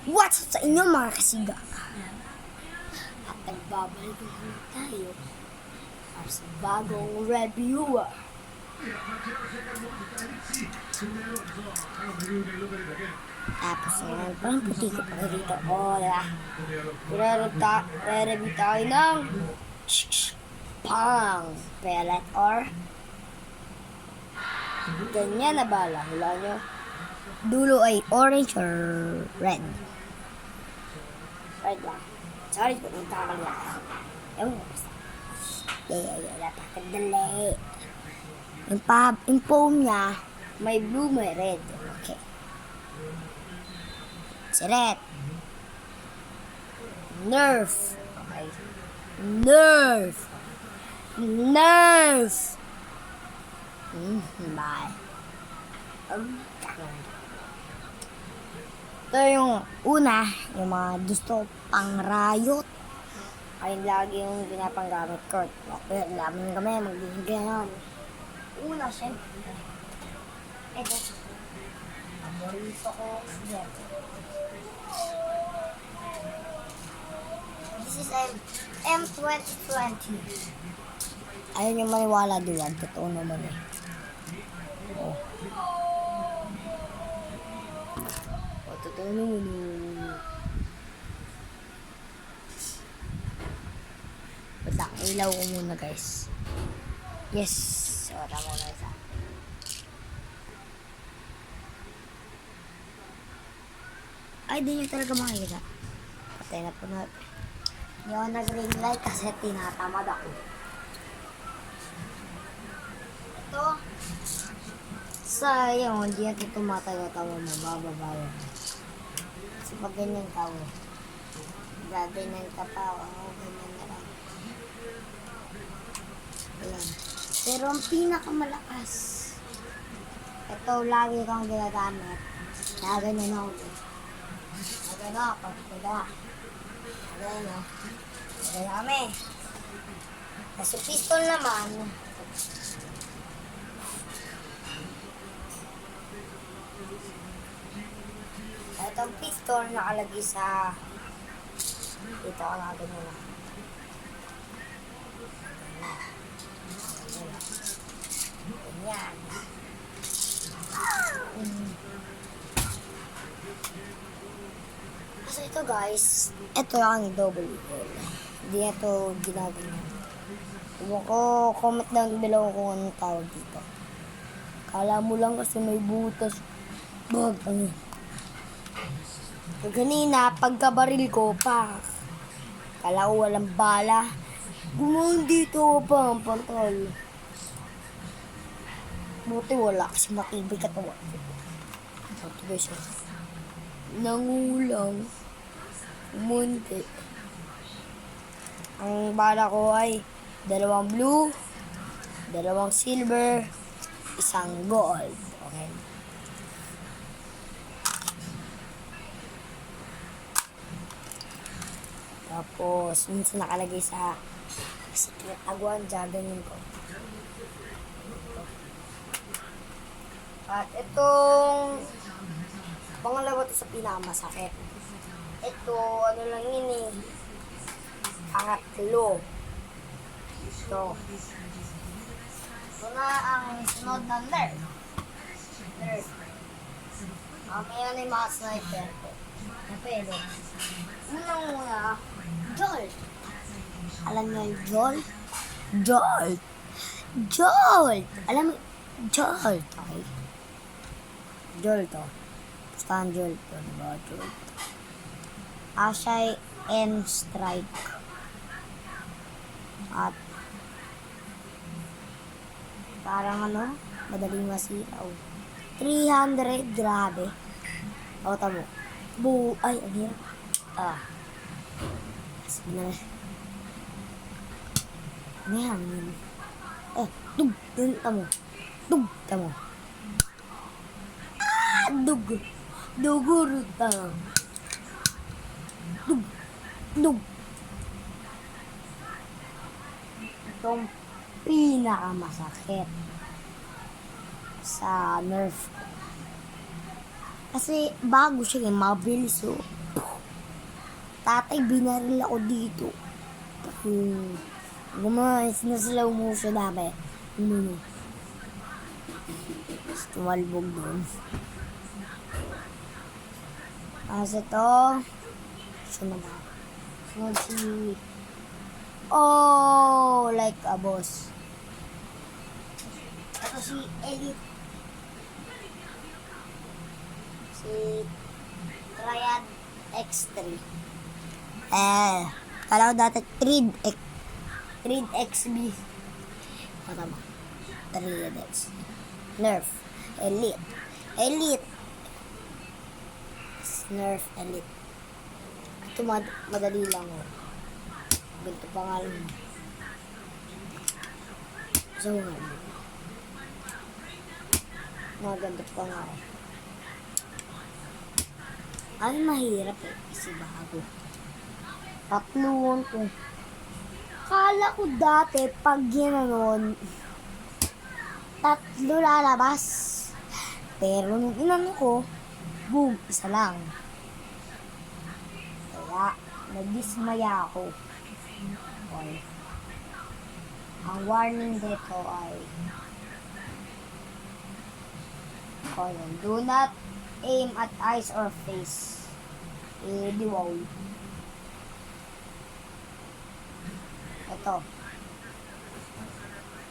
What's up sa inyo mga kasiga? At nagbabalik naman tayo para sa bagong review. Tapos ngayon, parang puti ko pa dito. Diba? Re-review tayo ng pang pellet or ganyan na bala. Hula nyo. Dulo ay orange or red. Red lang. Sorry kung nagkakamali ako. Ewan mo basta. Napakadali. Yung foam niya, may blue, may red. Okay. Si red. Nerf. Okay. Nerf. Nerf. Bye. Ito yung una, yung mga gusto pang riot. Ayun lagi yung pinapanggamit ko. Okay, laman kami, magbibigyan. Una, syempre. Ito. Paborito ko. This is M2020. Ayun yung maniwala doon. Totoo naman eh. Oh. Totoo naman eh. Basta, ilaw ko muna guys. Yes. Wala muna isa. Ay, di nyo talaga makikita. Patay na po na. Hindi ako nag-ring light kasi tinatamad ako. Ito. Sayang, hindi natin tumatayo-tawa mo. Bababayan. Kasi pag ganyan ka mo, gaganyan ka pa. Ganyan na lang. Ayan. Pero ang pinakamalakas, ito lagi kang ginagamit. Gaganyan ako. Gaganyan ako. Gaganyan ako. Gaganyan kami. Kasi pistol naman, itong pistol nakalagay sa dito ko na ganyan na. Ganyan. Kasi ito guys, ito ang double barrel. Hindi na ito ginaganyan. Huwag ko comment down below kung anong tawag dito. Kala mo lang kasi may butas. Bag, ano. Kanina, pagkabaril ko pa, kala ko walang bala. Gumawin dito pa ang pantol. Buti wala kasi matibay katawan. Ito guys, nangulang. Munti. Ang bala ko ay 2 blue, 2 silver, 1 gold. Okay. Tapos, minsan nakalagay sa secret taguan, ganyan ko. At itong pangalawa to sa pinakamasakit. Ito, ano lang yun eh. Pangatlo. Ito. Ito na ang sunod na nerf. Nerf. Mamaya na yung mga sniper ko. Napelo. Unang-una, Jolt. Alam niyo yung Jolt? Jolt! Jolt! Alam mo, Jolt. Okay. Jolt to. Basta ang Jolt to. Diba? Jolt. Siya N-Strike. At parang ano, madaling masiraw. 300, grabe. O, tamo. Ay, ang hirap. Sige na. Ngayon, yun. Dug. Yun, tamo. Dug, tamo. Dug. Dugurut, tamo. Dug. Dug. Itong pinakamasakit sa nerf. Kasi bago siya, mabilis oh. tatay, binaril ako dito. Gumawa, sinasalaw mo siya dami. Tapos tumalbog doon. Kasi ito, sunod na. Sunod si... Oh, like a boss. Ito si Elite. Si Triad X3. Kala ko dati Trid XB. Tama. Triad X. Nerf. Elite. Nerf Elite. Ito madali lang. Ganito pangalan. So, maganda pa nga. Ay, mahirap kasi bago. Tatluon ko. Kala ko dati, pag ginanon, tatlo lalabas. Pero nung inano ko, boom, isa lang. Kaya, nagdismaya ako. Okay. Ang warning dito ay do not aim at eyes or face. Diwaw. Ito.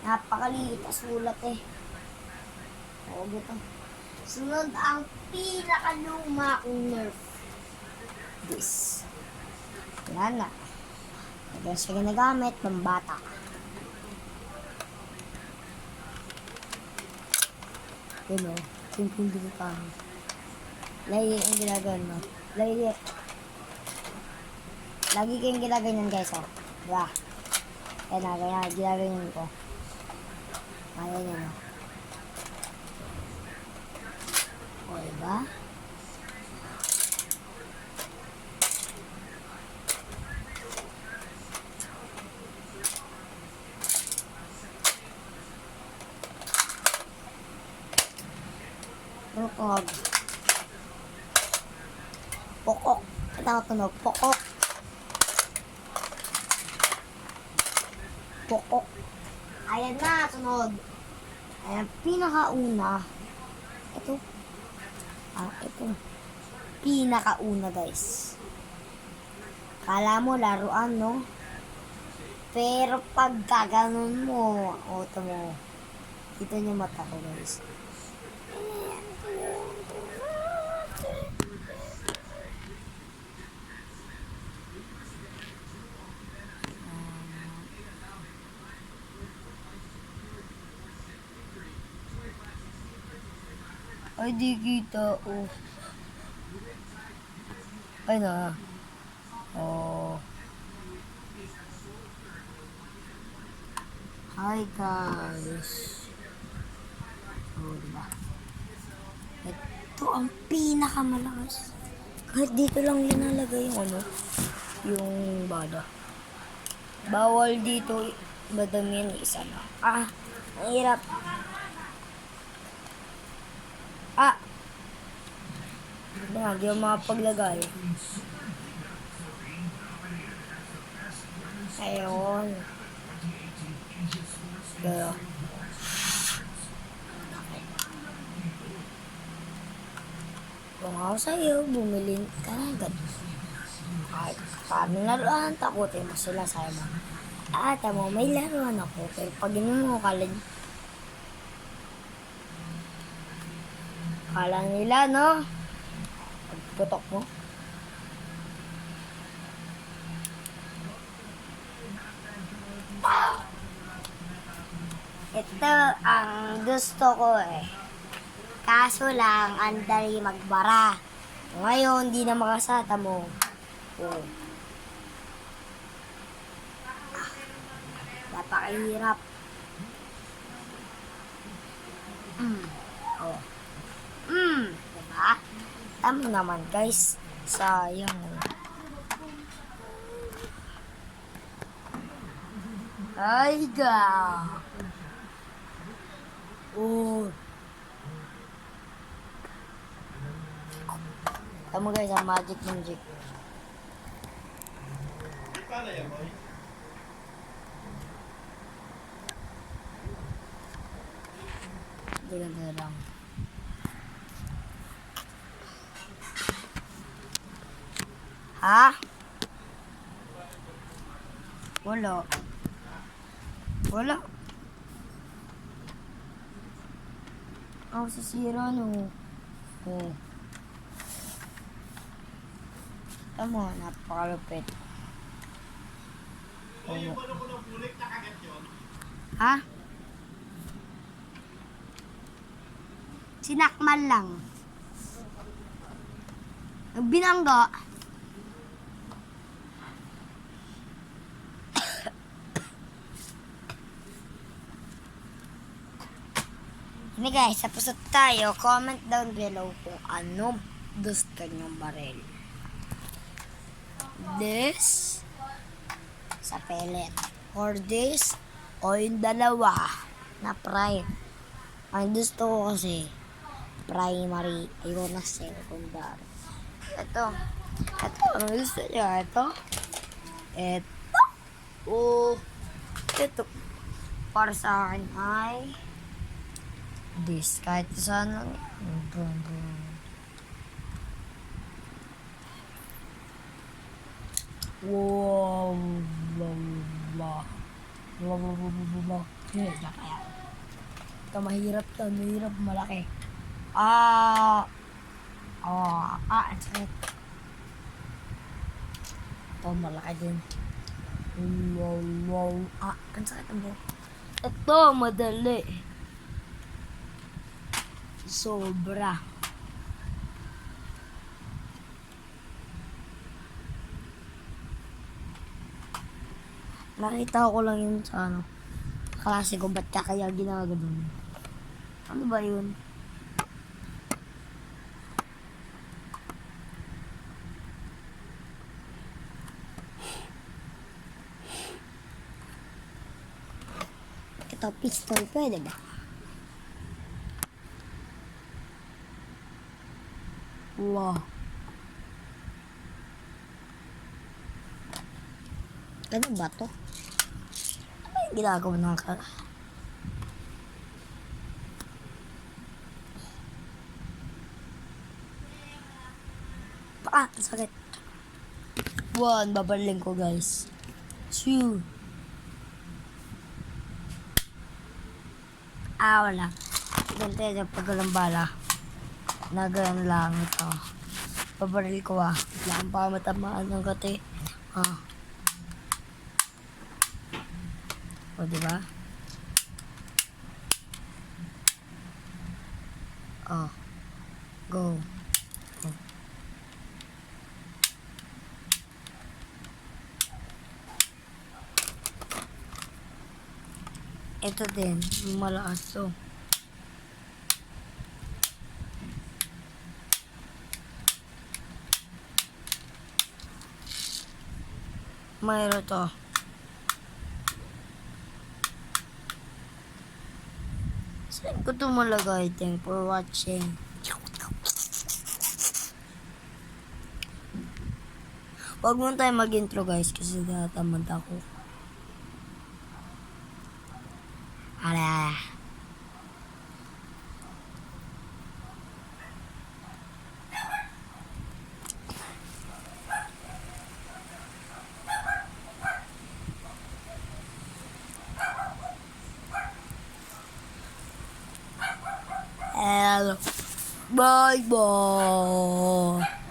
Napakaliit ang sulat Oo, ito. Sunod ang pinakaluma kong Nerf. This. Yan na. Ito siya ginagamit ng bata. Yun o. Hindi ko kami. Lagi yung ginagawa mo. Lagi kayong ginagawa guys o. Diba? Yan na, kaya ginagawa ko. Ayan yan o. O, diba? Pokok. Pokok. Ito ako tunog. Pokok. Pokok. Ayan na, sunod. Ayan, pinakauna. Ito. Ito. Pinakauna, guys. Kala mo, laruan, no? Pero pag gaganon mo, ito mo. Dito niyo mata ko, guys. Ay, di kita. Oh. Ay na. Oh. Hi, guys. Oh, diba? Ito ang pinakamalakas. Kahit dito lang linalagay yung yung bada. Bawal dito madamihan isa na. Ang hirap. Hindi ako makapaglagay. Ayun. Kaya. Kung ako sa'yo, bumili ka na agad. Kahit kami laruan, takutin mo sila sa'yo mo. Mo, may laruan ako. Pero pag yun mo, kala nila, no? Pagputok mo. Ito ang gusto ko Kaso lang, andali magbara. Ngayon, di na makasata mo. Napakahirap. Diba? Tama naman, guys. Sayang. Ay, Tama guys, ang magic. Hindi ganda lang. Ha? Wala. Wala. Ako sisira no. Oh. Tama, napakalupit. Oh. Ha? Sinakmal lang. Binangga. Ini guys, tapos na tayo. Comment down below kung ano gusto nyong baril. This sa pellet. Or this o yung dalawa na prime. Ang gusto ko kasi primary. Ayun na secondary. Ito. Ang gusto nyo. Ito. Ito. Para sa akin ay this. Kahit saan lang. Wow. Ito mahirap to. Mahirap malaki. Ang sakit. Ito malaki din. Ang sakit ang buhok. Ito madali. Sobra. Nakita ko lang yun sa klase ko, ba't kaya ginagano'n? Ano ba yun? Ito, pistol, pwede ba? Wow. Ano ba to? Ano yung ginagawa ng sakit. Babaling ko guys. Shoo. Wala. Ganito yung pagkalang bala. Nagayan lang ito. Babaril ko Lang pa matamaan ng kati. O, diba? Go. Ito din, malakas to. Mayroon to. Saan ko ito malagay? Thank for watching. Huwag mo tayo mag-intro guys kasi natamad ako. Hello. Bye bye.